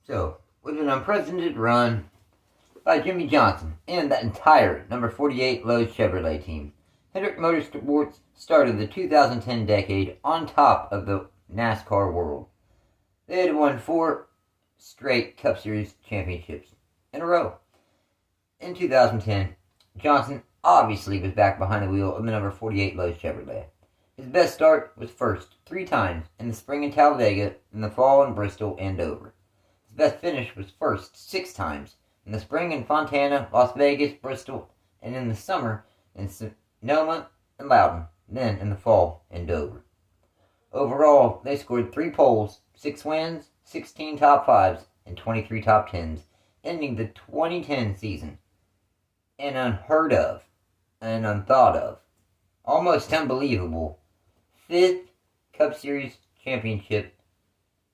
So, with an unprecedented run by Jimmie Johnson and the entire number 48 Lowe's Chevrolet team, Hendrick Motorsports started the 2010 decade on top of the NASCAR world. They had won 4 straight Cup Series championships in a row. In 2010, Johnson obviously was back behind the wheel of the number 48 Lowe's Chevrolet. His best start was first 3 times in the spring in Talladega, in the fall in Bristol and Dover. His best finish was first 6 times in the spring in Fontana, Las Vegas, Bristol, and in the summer in Sonoma and Loudon, then in the fall in Dover. Overall, they scored 3 poles, 6 wins, 16 top 5s, and 23 top 10s, ending the 2010 season an unheard of and unthought of, almost unbelievable 5th Cup Series championship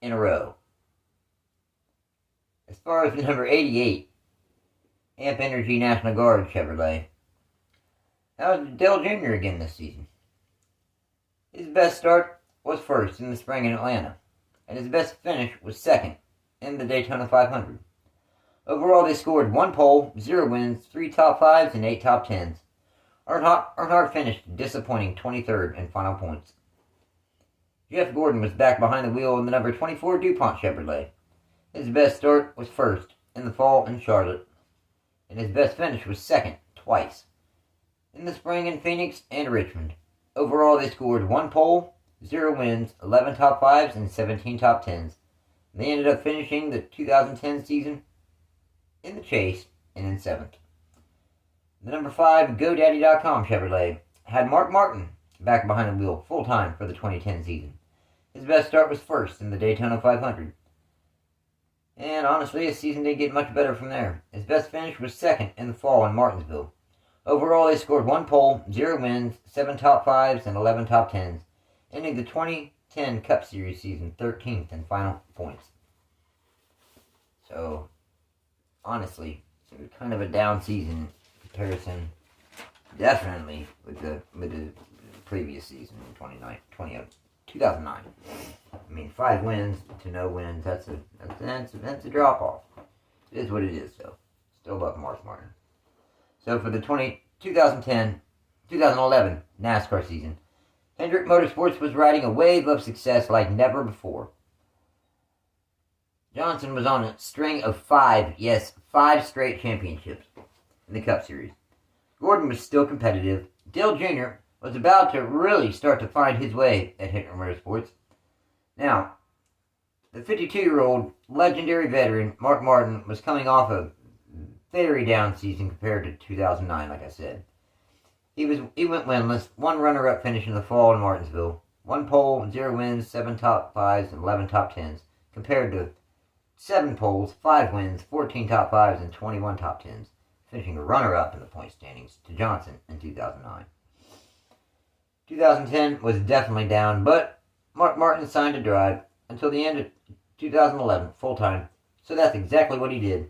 in a row. As far as the number 88 Amp Energy National Guard Chevrolet, that was Dale Jr. again this season. His best start was first in the spring in Atlanta, and his best finish was second in the Daytona 500. Overall, they scored 1 pole, 0 wins, 3 top 5s, and 8 top 10s. Earnhardt finished disappointing 23rd in final points. Jeffgordon was back behind the wheel in the number 24 DuPont Chevrolet. His best start was first in the fall in Charlotte, and his best finish was second twice in the spring in Phoenix and Richmond. Overall, they scored 1 pole, 0 wins, 11 top 5s, and 17 top 10s. They ended up finishing the 2010 season in the chase and in 7th. The number 5 GoDaddy.com Chevrolet had Mark Martin back behind the wheel full-time for the 2010 season. His best start was first in the Daytona 500. And honestly, his season didn't get much better from there. His best finish was second in the fall in Martinsville. Overall, they scored 1 pole, 0 wins, 7 top 5s, and 11 top 10s, ending the 2010 Cup Series season 13th in final points. So, honestly, it was kind of a down season in comparison, definitely, with the previous season in 2009. I mean, 5 wins to no wins, that's a drop-off. It is what it is, though. Still love Mark Martin. So for the 2010-2011 NASCAR season, Hendrick Motorsports was riding a wave of success like never before. Johnson was on a string of 5 straight championships in the Cup Series. Gordon was still competitive. Dale Jr. was about to really start to find his way at Hendrick Motorsports. Now, the 52-year-old legendary veteran Mark Martin was coming off a very down season compared to 2009, like I said. He went winless, 1 runner-up finish in the fall in Martinsville, 1 pole, 0 wins, 7 top 5s, and 11 top 10s, compared to 7 poles, 5 wins, 14 top 5s, and 21 top 10s, finishing a runner-up in the point standings to Johnson in 2009. 2010 was definitely down, but Mark Martin signed to drive until the end of 2011, full-time, so that's exactly what he did.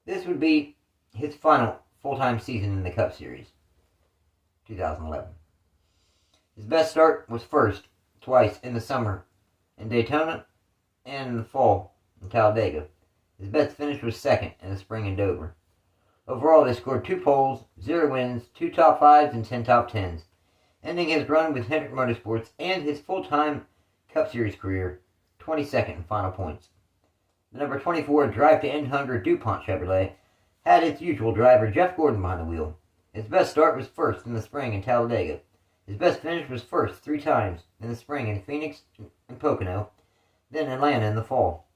This would be his final full-time season in the Cup Series, 2011. His best start was first twice in the summer in Daytona and in the fall in Talladega. His best finish was second in the spring in Dover. Overall, they scored 2 poles, 0 wins, 2 top 5s, and 10 top 10s, ending his run with Hendrick Motorsports and his full-time Cup Series career 22nd in final points. The number 24 Drive to End Hunger DuPont Chevrolet had its usual driver Jeffgordon behind the wheel. His best start was first in the spring in Talladega. His best finish was first 3 times in the spring in Phoenix and Pocono, then Atlanta in the fall.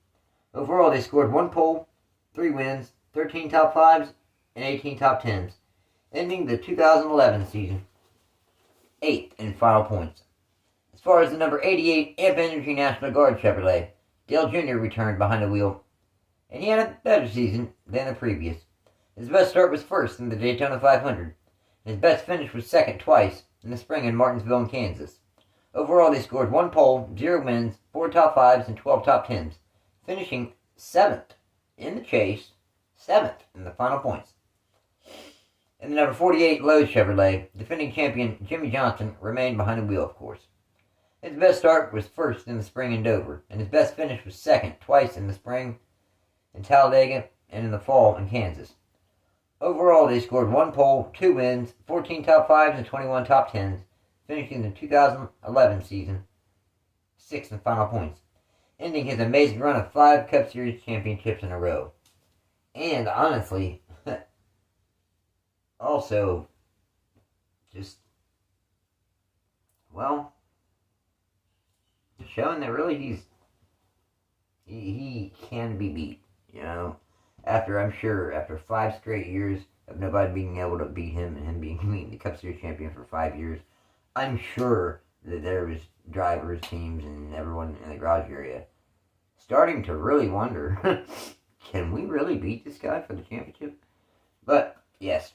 Overall, they scored 1 pole, 3 wins, 13 top 5s, and 18 top 10s, ending the 2011 season 8th in final points. As far as the number 88 Amp Energy National Guard Chevrolet, Dale Jr. returned behind the wheel, and he had a better season than the previous. His best start was first in the Daytona 500. His best finish was second twice in the spring in Martinsville and Kansas. Overall, they scored 1 pole, 0 wins, 4 top 5s, and 12 top 10s, finishing 7th in the chase, 7th in the final points. In the number 48 Lowe's Chevrolet, defending champion Jimmie Johnson remained behind the wheel, of course. His best start was first in the spring in Dover, and his best finish was second twice in the spring in Talladega and in the fall in Kansas. Overall, they scored 1 pole, 2 wins, 14 top 5s, and 21 top 10s, finishing the 2011 season 6th in final points, ending his amazing run of 5 Cup Series championships in a row. And honestly, also, just, well, showing that really he can be beat, you know. After 5 straight years of nobody being able to beat him and him being the Cup Series champion for 5 years, I'm sure that there was drivers, teams, and everyone in the garage area starting to really wonder, can we really beat this guy for the championship? But, yes,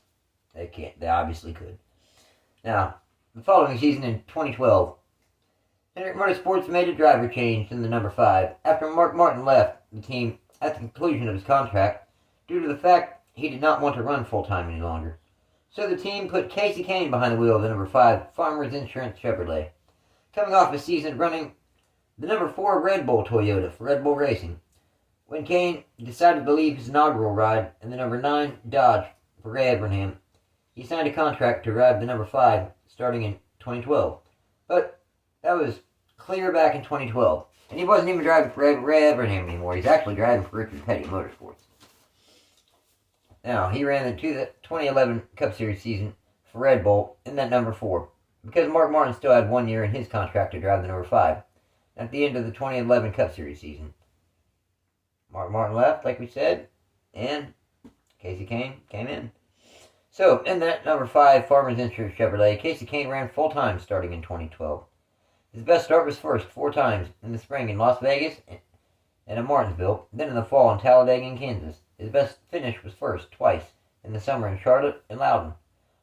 they can't. They obviously could. Now, the following season in 2012, Hendrickmotorsports made a driver change in the number 5 after Mark Martin left the team at the conclusion of his contract due to the fact he did not want to run full-time any longer. So the team put Kasey Kahne behind the wheel of the number 5 Farmers Insurance Chevrolet, coming off a season running the number 4 Red Bull Toyota for Red Bull Racing. When Kahne decided to leave his inaugural ride in the number 9 Dodge for Ray Evernham, he signed a contract to ride the number 5 starting in 2012. But that was clear back in 2012. And he wasn't even driving for Ray Evernham anymore. He's actually driving for Richard Petty Motorsports. Now, he ran the 2011 Cup Series season for Red Bull in that number 4, because Mark Martin still had 1 year in his contract to drive the number 5 at the end of the 2011 Cup Series season. Mark Martin left, like we said, and Kasey Kahne came in. So, in that number 5 Farmers Insurance Chevrolet, Kasey Kahne ran full-time starting in 2012. His best start was first 4 times in the spring in Las Vegas and in Martinsville, then in the fall in Talladega and Kansas. His best finish was first twice in the summer in Charlotte and Loudon.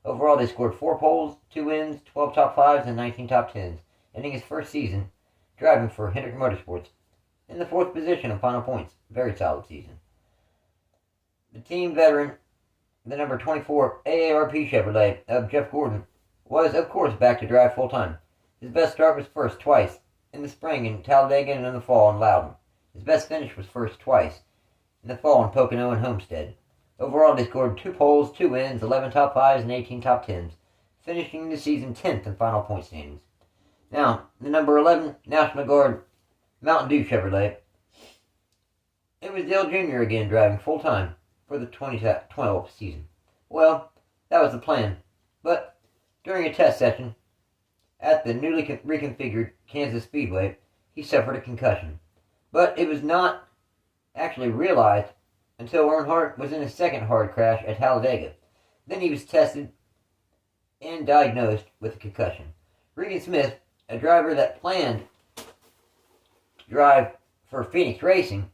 Overall, they scored 4 poles, 2 wins, 12 top 5s, and 19 top 10s, ending his first season driving for Hendrick Motorsports in the 4th position in final points. Very solid season. The team veteran, the number 24 AARP Chevrolet of Jeffgordon, was, of course, back to drive full-time. His best start was first twice in the spring in Talladega and in the fall in Loudon. His best finish was first twice in the fall in Pocono and Homestead. Overall, they scored 2 poles, 2 wins, 11 top 5s, and 18 top 10s, finishing the season 10th in final point standings. Now, the number 11 National Guard Mountain Dew Chevrolet, it was Dale Jr. again driving full-time for the 2012 season. Well, that was the plan, but during a test session at the newly reconfigured Kansas Speedway, he suffered a concussion. But it was not actually realized until Earnhardt was in his second hard crash at Talladega. Then he was tested and diagnosed with a concussion. Regan Smith, a driver that planned to drive for Phoenix Racing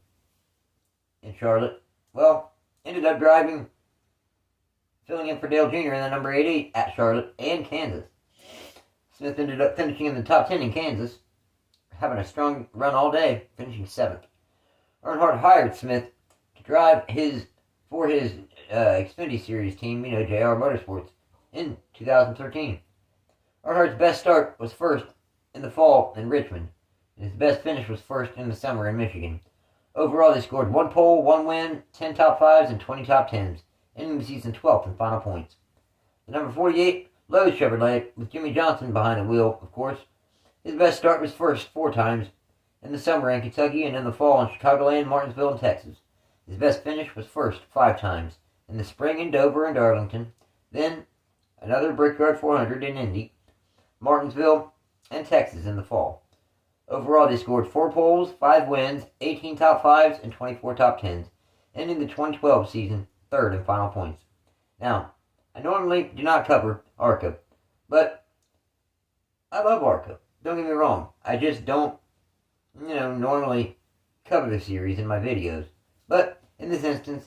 in Charlotte, well, ended up filling in for Dale Jr. in the number 88 at Charlotte and Kansas. Smith ended up finishing in the top 10 in Kansas, having a strong run all day, finishing 7th. Earnhardt hired Smith to drive for his Xfinityseries team, JR Motorsports, in 2013. Earnhardt's best start was first in the fall in Richmond, and his best finish was first in the summer in Michigan. Overall, they scored 1 pole, 1 win, 10 top 5s, and 20 top 10s, ending the season 12th in final points. The number 48 Lowe's Chevrolet, with Jimmy Johnson behind the wheel, of course. His best start was first 4 times in the summer in Kentucky and in the fall in Chicagoland, Martinsville, and Texas. His best finish was first 5 times in the spring in Dover and Darlington, then another Brickyard 400 in Indy, Martinsville, and Texas in the fall. Overall, they scored 4 poles, 5 wins, 18 top 5s, and 24 top 10s, ending the 2012 season 3rd in final points. Now, I normally do not cover ARCA, but I love ARCA. Don't get me wrong. I just don't, normally cover the series in my videos. But in this instance,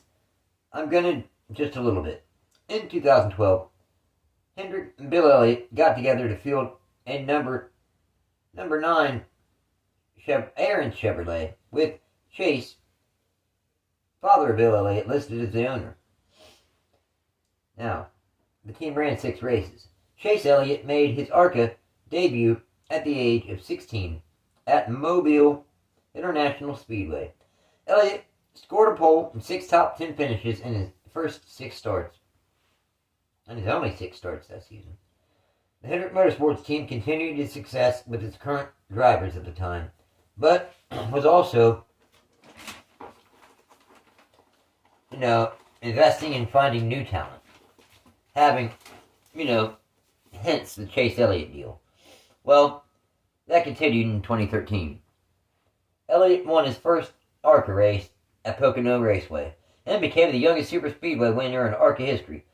I'm going to just a little bit. In 2012, Hendrick and Bill Elliott got together to field a number 9 Aaron's Chevrolet with Chase, father of Bill Elliott, listed as the owner. Now, the team ran 6 races. Chase Elliott made his ARCA debut at the age of 16 at Mobile International Speedway. Elliott scored a pole and 6 top 10 finishes in his first 6 starts. And his only 6 starts that season. The Hendrick Motorsports team continued its success with its current drivers at the time, but was also, investing in finding new talent. Having, hence the Chaseelliott deal. Well, that continued in 2013. Elliott won his first ARCA race at Pocono Raceway and became the youngest super speedway winner in ARCA history.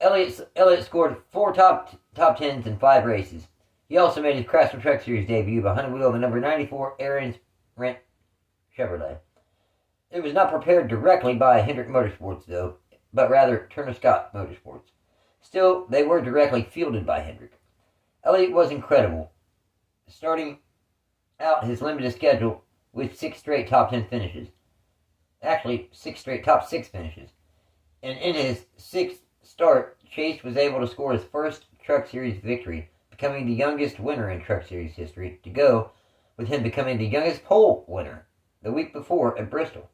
Elliott scored 4 top 10s in 5 races. He also made his Craftsman Truck Series debut behind the wheel of the number 94 Aaron's Rent Chevrolet. It was not prepared directly by Hendrick Motorsports, though, but rather Turner Scott Motorsports. Still, they were directly fielded by Hendrick. Elliott was incredible, starting out his limited schedule with 6 straight top 10 finishes. Actually, 6 straight top 6 finishes. And in his 6th start, Chase was able to score his first Truck Series victory, becoming the youngest winner in Truck Series history, to go with him becoming the youngest pole winner the week before at Bristol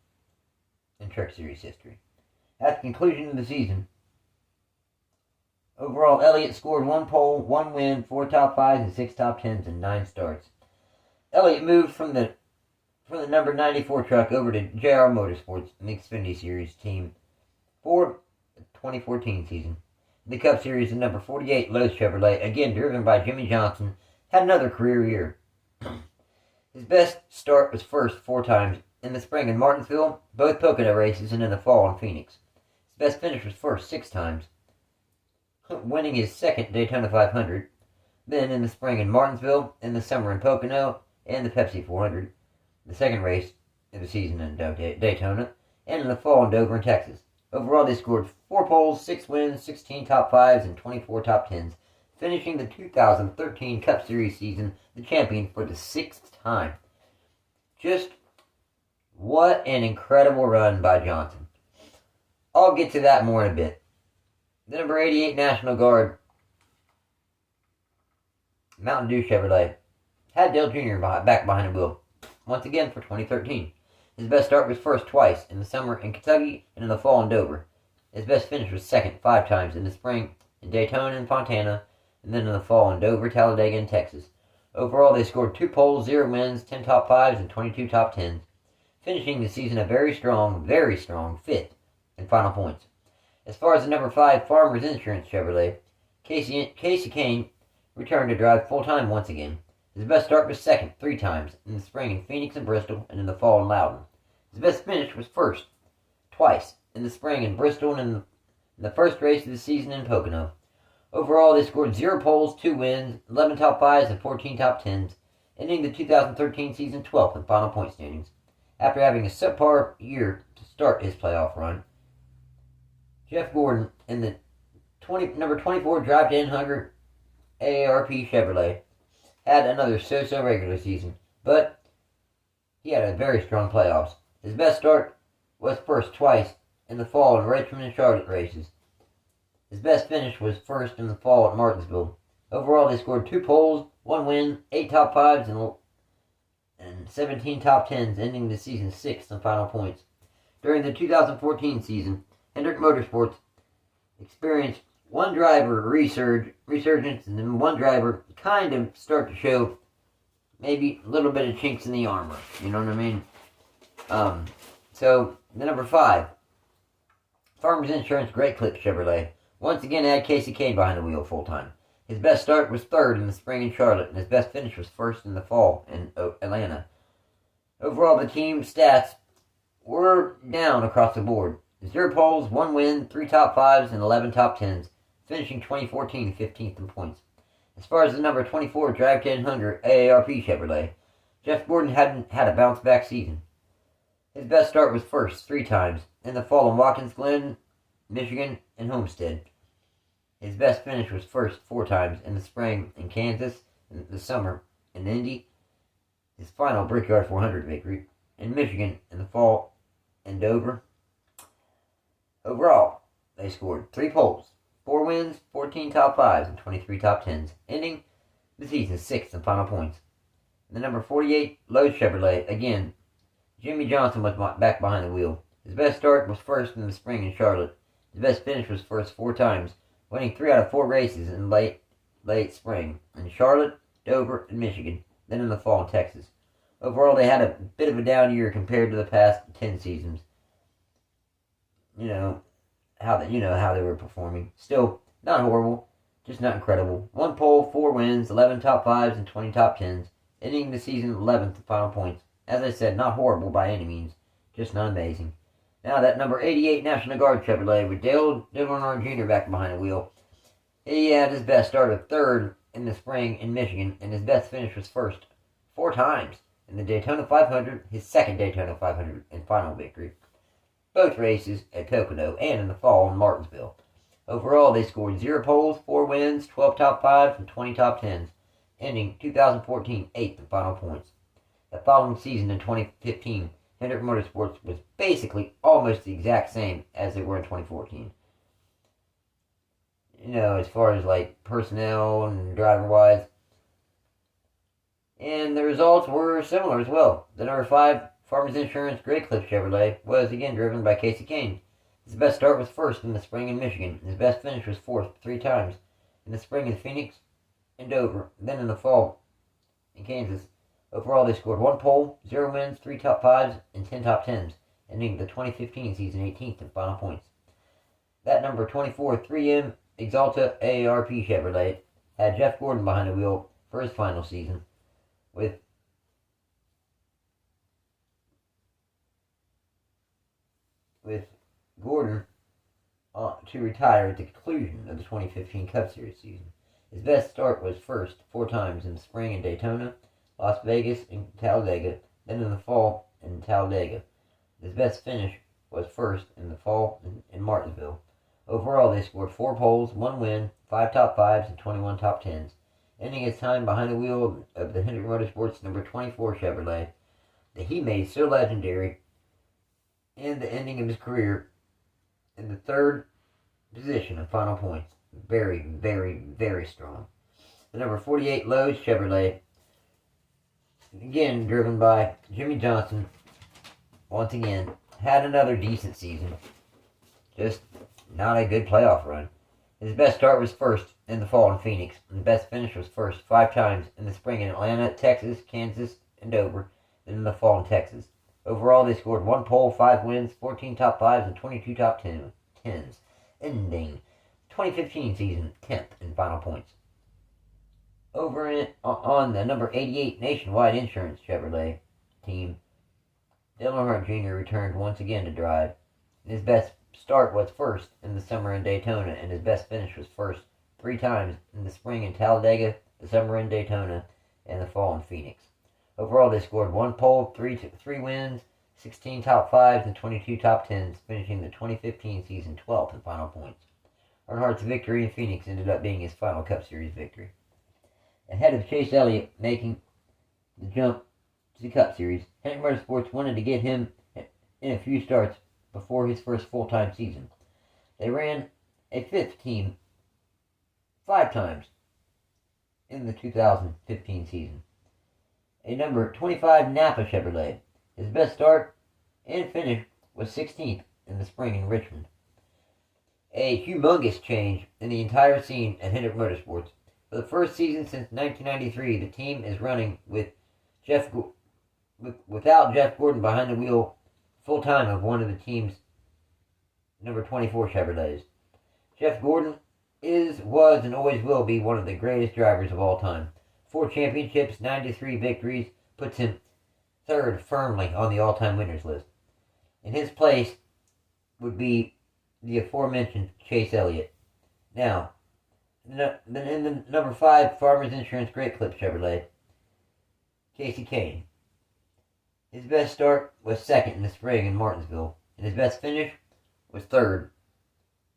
in Truck Series history. At the conclusion of the season, overall, Elliott scored 1 pole, 1 win, 4 top 5s, and 6 top 10s in 9 starts. Elliott moved from the number 94 truck over to JR Motorsports, the Xfinityseries team, for the 2014 season. The Cup Series, the number 48 Lowe's Chevrolet, again driven by Jimmy Johnson, had another career year. His best start was first 4 times, in the spring in Martinsville, both Pocono races, and in the fall in Phoenix. His best finish was first 6 times, winning his second Daytona 500, then in the spring in Martinsville, in the summer in Pocono, and the Pepsi 400, the second race of the season in Daytona, and in the fall in Dover in Texas. Overall, they scored 4 poles, 6 wins, 16 top 5s, and 24 top 10s, finishing the 2013 Cup Series season the champion for the 6th time. Just what an incredible run by Johnson. I'll get to that more in a bit. The number 88 National Guard Mountain Dew Chevrolet had Dale Jr. back behind the wheel once again for 2013. His best start was first twice, in the summer in Kentucky and in the fall in Dover. His best finish was second 5 times, in the spring in Daytona and Fontana, and then in the fall in Dover, Talladega, and Texas. Overall, they scored 2 poles, 0 wins, 10 top 5s, and 22 top 10s, finishing the season a very strong 5th in final points. As far as the number 5 Farmers Insurance Chevrolet, Casey Kane returned to drive full-time once again. His best start was second 3 times, in the spring in Phoenix and Bristol, and in the fall in Loudon. His best finish was first twice, in the spring in Bristol and in the first race of the season in Pocono. Overall, they scored 0 poles, 2 wins, 11 top 5s, and 14 top 10s, ending the 2013 season 12th in final point standings. After having a subpar year to start his playoff run, Jeffgordon in the number 24 Drive-to-Inn-Hunger AARP Chevrolet had another so-so regular season, but he had a very strong playoffs. His best start was first twice in the fall in Richmond and Charlotte races. His best finish was first in the fall at Martinsville. Overall, they scored 2 poles, 1 win, 8 top 5s, and 17 top 10s, ending the season 6th in final points. During the 2014 season, Hendrick Motorsports experienced one driver resurgence, and then one driver kind of start to show maybe a little bit of chinks in the armor. You know what I mean? So, the number 5, Farmers Insurance Great Clip Chevrolet, once again had Casey Kane behind the wheel full-time. His best start was third in the spring in Charlotte, and his best finish was first in the fall in Atlanta. Overall, the team stats were down across the board. 0 poles, 1 win, 3 top 5s, and 11 top 10s, finishing 2014 15th in points. As far as the number 24 Drive-to-Inn-Hunger AARP Chevrolet, Jeffgordon hadn't had a bounce-back season. His best start was first 3 times, in the fall in Watkins Glen, Michigan, and Homestead. His best finish was first 4 times, in the spring in Kansas, in the summer in Indy, his final Brickyard 400 victory, in Michigan in the fall in Dover. Overall, they scored 3 poles, 4 wins, 14 top 5s, and 23 top 10s, ending the season 6th in final points. The number 48 Lowe's Chevrolet, again, Jimmy Johnson was back behind the wheel. His best start was first in the spring in Charlotte. His best finish was first 4 times, winning 3 out of 4 races in late spring in Charlotte, Dover, and Michigan, then in the fall in Texas. Overall, they had a bit of a down year compared to the past 10 seasons. You know how they were performing. Still, not horrible, just not incredible. 1 pole, 4 wins, 11 top 5s, and 20 top 10s, ending the season 11th in final points. As I said, not horrible by any means, just not amazing. Now that number 88 National Guard Chevrolet with Daleearnhardtjr back behind the wheel. He had his best start of 3rd in the spring in Michigan, and his best finish was first 4 times in the Daytona 500, his 2nd Daytona 500 and final victory. Both races at Pocono and in the fall in Martinsville. Overall, they scored 0 poles, 4 wins, 12 top 5s, and 20 top 10s, ending 2014 8th in final points. The following season in 2015, Hendrick Motorsports was basically almost the exact same as they were in 2014. As far as like personnel and driver-wise. And the results were similar as well. The number 5 Farmers Insurance Great Cliff Chevrolet was again driven by Kasey Kahne. His best start was first in the spring in Michigan. His best finish was 4th 3 times in the spring in Phoenix and Dover, then in the fall in Kansas. Overall, they scored 1 pole, 0 wins, 3 top 5s, and 10 top 10s, ending the 2015 season 18th in final points. That number 24 3M Axalta AARP Chevrolet had Jeffgordon behind the wheel for his final season, with Gordon to retire at the conclusion of the 2015 Cup Series season. His best start was first 4 times in the spring in Daytona, Las Vegas, and Talladega, then in the fall in Talladega. His best finish was first in the fall in Martinsville. Overall, they scored 4 poles, 1 win, 5 top 5s, and 21 top 10s, ending his time behind the wheel of the Hendrick Motorsports number 24 Chevrolet that he made so legendary, and the ending of his career in the 3rd position in final points. Very, very, very strong. The number 48 Lowe's Chevrolet, again driven by Jimmy Johnson, once again, had another decent season. Just not a good playoff run. His best start was first in the fall in Phoenix, and the best finish was first 5 times in the spring in Atlanta, Texas, Kansas, and Dover, then in the fall in Texas. Overall, they scored 1 pole, 5 wins, 14 top 5s, and 22 top 10s, ending 2015 season 10th in final points. Over on the number 88 Nationwide Insurance Chevrolet team, Daleearnhardtjr Jr. returned once again to drive. His best start was first in the summer in Daytona, and his best finish was first 3 times in the spring in Talladega, the summer in Daytona, and the fall in Phoenix. Overall, they scored 1 pole, 3 wins, 16 top 5s, and 22 top 10s, finishing the 2015 season 12th in final points. Earnhardt's victory in Phoenix ended up being his final Cup Series victory. Ahead of Chaseelliott making the jump to the Cup Series, Hendrick Motorsports wanted to get him in a few starts before his first full-time season. They ran a 5th team 5 times in the 2015 season. A number 25 Napa Chevrolet. His best start and finish was 16th in the spring in Richmond. A humongous change in the entire scene at Hendrick Motorsports. For the first season since 1993, the team is running without Jeffgordon behind the wheel full-time of one of the team's number 24 Chevrolets. Jeffgordon was, and always will be one of the greatest drivers of all time. 4 championships, 93 victories, puts him 3rd firmly on the all-time winners list. In his place would be the aforementioned Chaseelliott. Now, in the number 5 Farmers Insurance Great Cliff Chevrolet, Kasey Kahne. His best start was 2nd in the spring in Martinsville, and his best finish was 3rd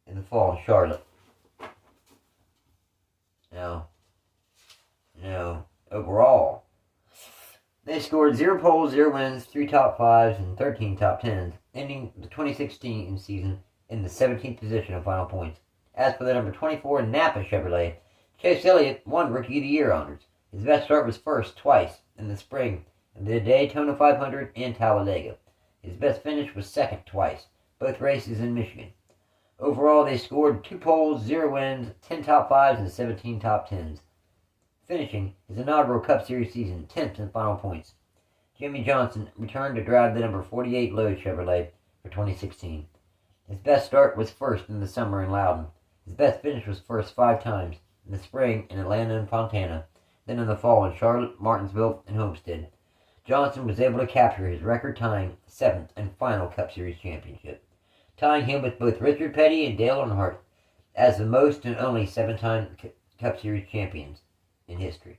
in the fall in Charlotte. Now, overall, they scored 0 poles, 0 wins, 3 top 5s, and 13 top 10s, ending the 2016 season in the 17th position of final points. As for the number 24 Napa Chevrolet, Chaseelliott won Rookie of the Year honors. His best start was first twice in the spring in the Daytona 500 and Talladega. His best finish was second twice, both races in Michigan. Overall, they scored 2 poles, 0 wins, 10 top 5s, and 17 top 10s, finishing his inaugural Cup Series season 10th in final points. Jimmie Johnson returned to drive the number 48 Lowe's Chevrolet for 2016. His best start was first in the summer in Loudon. His best finish was first 5 times, in the spring in Atlanta and Fontana, then in the fall in Charlotte, Martinsville, and Homestead. Johnson was able to capture his record-tying 7th and final Cup Series championship, tying him with both Richard Petty and Dale Earnhardt as the most and only 7-time Cup Series champions in history.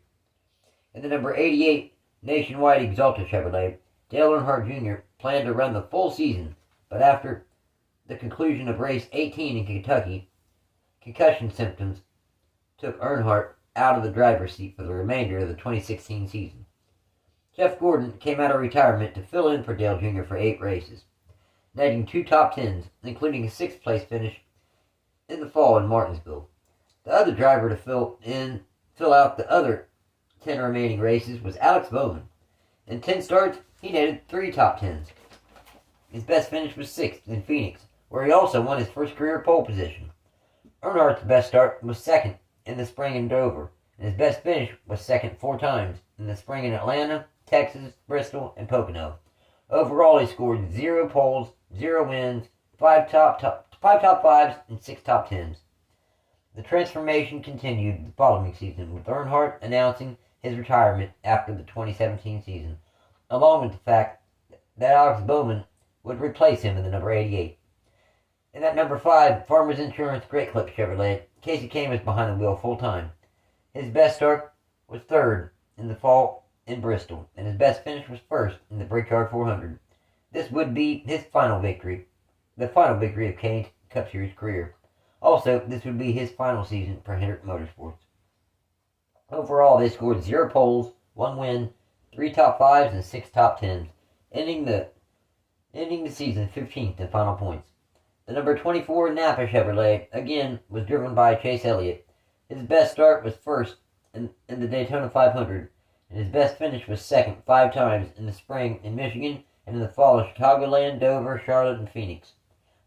In the number 88 Nationwide Exalted Chevrolet, Dale Earnhardt Jr. planned to run the full season, but after the conclusion of race 18 in Kentucky, concussion symptoms took Earnhardt out of the driver's seat for the remainder of the 2016 season. Jeffgordon came out of retirement to fill in for Dale Jr. for 8 races, netting 2 top 10s, including a 6th place finish in the fall in Martinsville. The other driver to fill out the other 10 remaining races was Alex Bowman. In 10 starts, he netted 3 top 10s. His best finish was 6th in Phoenix, where he also won his first career pole position. Earnhardt's best start was 2nd in the spring in Dover, and his best finish was 2nd 4 times in the spring in Atlanta, Texas, Bristol, and Pocono. Overall, he scored 0 poles, 0 wins, 5 top 5s, and 6 top 10s. The transformation continued the following season, with Earnhardt announcing his retirement after the 2017 season, along with the fact that Alex Bowman would replace him in the number 88. In that number 5 Farmers Insurance Great Clip Chevrolet, Casey Kane was behind the wheel full-time. His best start was 3rd in the fall in Bristol, and his best finish was 1st in the Brickyard 400. This would be his final victory, the final victory of Kane's Cup Series career. Also, this would be his final season for Hendrick Motorsports. Overall, they scored 0 poles, 1 win, 3 top 5s, and 6 top 10s, ending the season 15th in final points. The number 24 Napa Chevrolet, again, was driven by Chaseelliott. His best start was 1st in the Daytona 500, and his best finish was 2nd 5 times in the spring in Michigan and in the fall in Chicagoland, Dover, Charlotte, and Phoenix.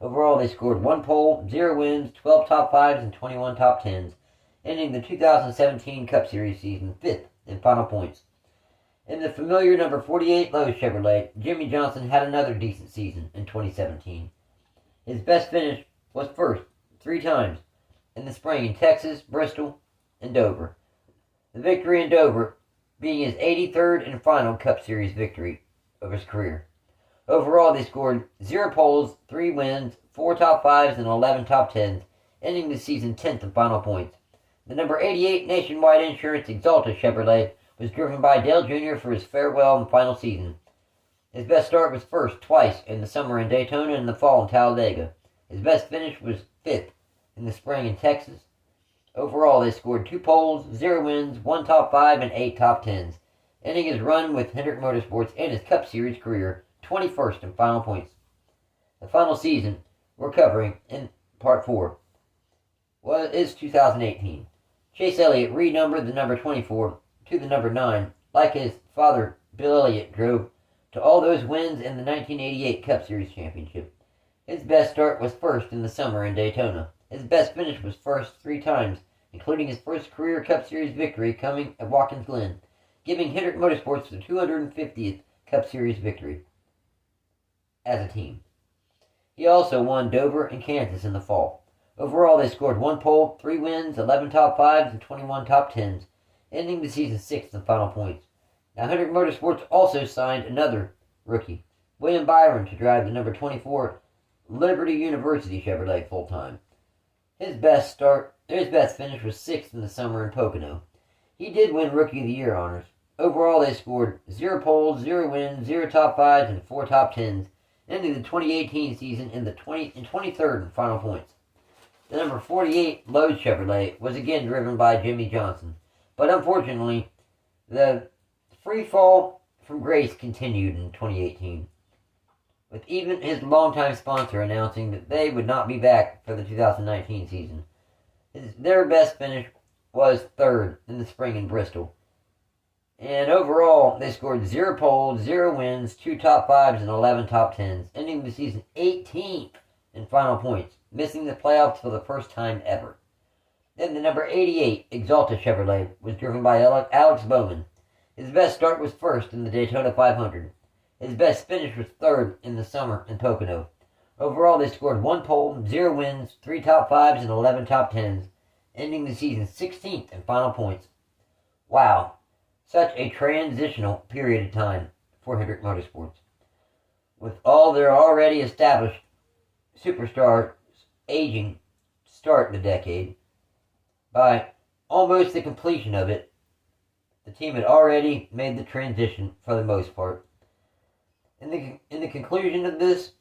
Overall, they scored 1 pole, 0 wins, 12 top 5s, and 21 top 10s, ending the 2017 Cup Series season 5th in final points. In the familiar number 48 Lowe's Chevrolet, Jimmie Johnson had another decent season in 2017. His best finish was 1st 3 times in the spring in Texas, Bristol, and Dover. The victory in Dover being his 83rd and final Cup Series victory of his career. Overall, they scored 0 poles, 3 wins, 4 top 5s, and 11 top 10s, ending the season 10th in final points. The number 88 Nationwide Insurance Exalted Chevrolet was driven by Dale Jr. for his farewell and final season. His best start was 1st twice in the summer in Daytona and in the fall in Talladega. His best finish was 5th in the spring in Texas. Overall, they scored 2 poles, 0 wins, 1 top 5, and 8 top 10s, ending his run with Hendrick Motorsports and his Cup Series career 21st in final points. The final season we're covering in Part 4 is 2018. Chaseelliott renumbered the number 24 to the number 9, like his father Bill Elliott drove to all those wins in the 1988 Cup Series Championship. His best start was 1st in the summer in Daytona. His best finish was 1st 3 times, including his first career Cup Series victory coming at Watkins Glen, giving Hendrick Motorsports the 250th Cup Series victory as a team. He also won Dover and Kansas in the fall. Overall, they scored 1 pole, 3 wins, 11 top 5s, and 21 top 10s, ending the season 6th in final points. Now, Hendrick Motorsports also signed another rookie, Williambyron, to drive the number 24 Liberty University Chevrolet full-time. His best finish was 6th in the summer in Pocono. He did win Rookie of the Year honors. Overall, they scored 0 poles, 0 wins, 0 top 5s, and 4 top 10s, ending the 2018 season in 23rd in final points. The number 48 Lowe's Chevrolet was again driven by Jimmie Johnson, but unfortunately, the free fall from grace continued in 2018, with even his longtime sponsor announcing that they would not be back for the 2019 season. Their best finish was 3rd in the spring in Bristol. And overall, they scored 0 poles, 0 wins, 2 top 5s, and 11 top 10s, ending the season 18th in final points, missing the playoffs for the first time ever. Then the number 88 Axalta Chevrolet was driven by Alex Bowman. His best start was first in the Daytona 500. His best finish was third in the summer in Pocono. Overall, they scored 1 pole, 0 wins, 3 top 5s, and 11 top 10s, ending the season 16th in final points. Wow, such a transitional period of time for Hendrick Motorsports. With all their already established superstars aging to start the decade, by almost the completion of it, the team had already made the transition for the most part. In the conclusion of this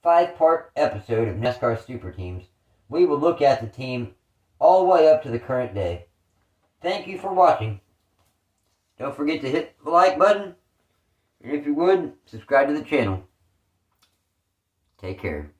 5-part episode of NASCAR Super Teams, we will look at the team all the way up to the current day. Thank you for watching. Don't forget to hit the like button, and if you would, subscribe to the channel. Take care.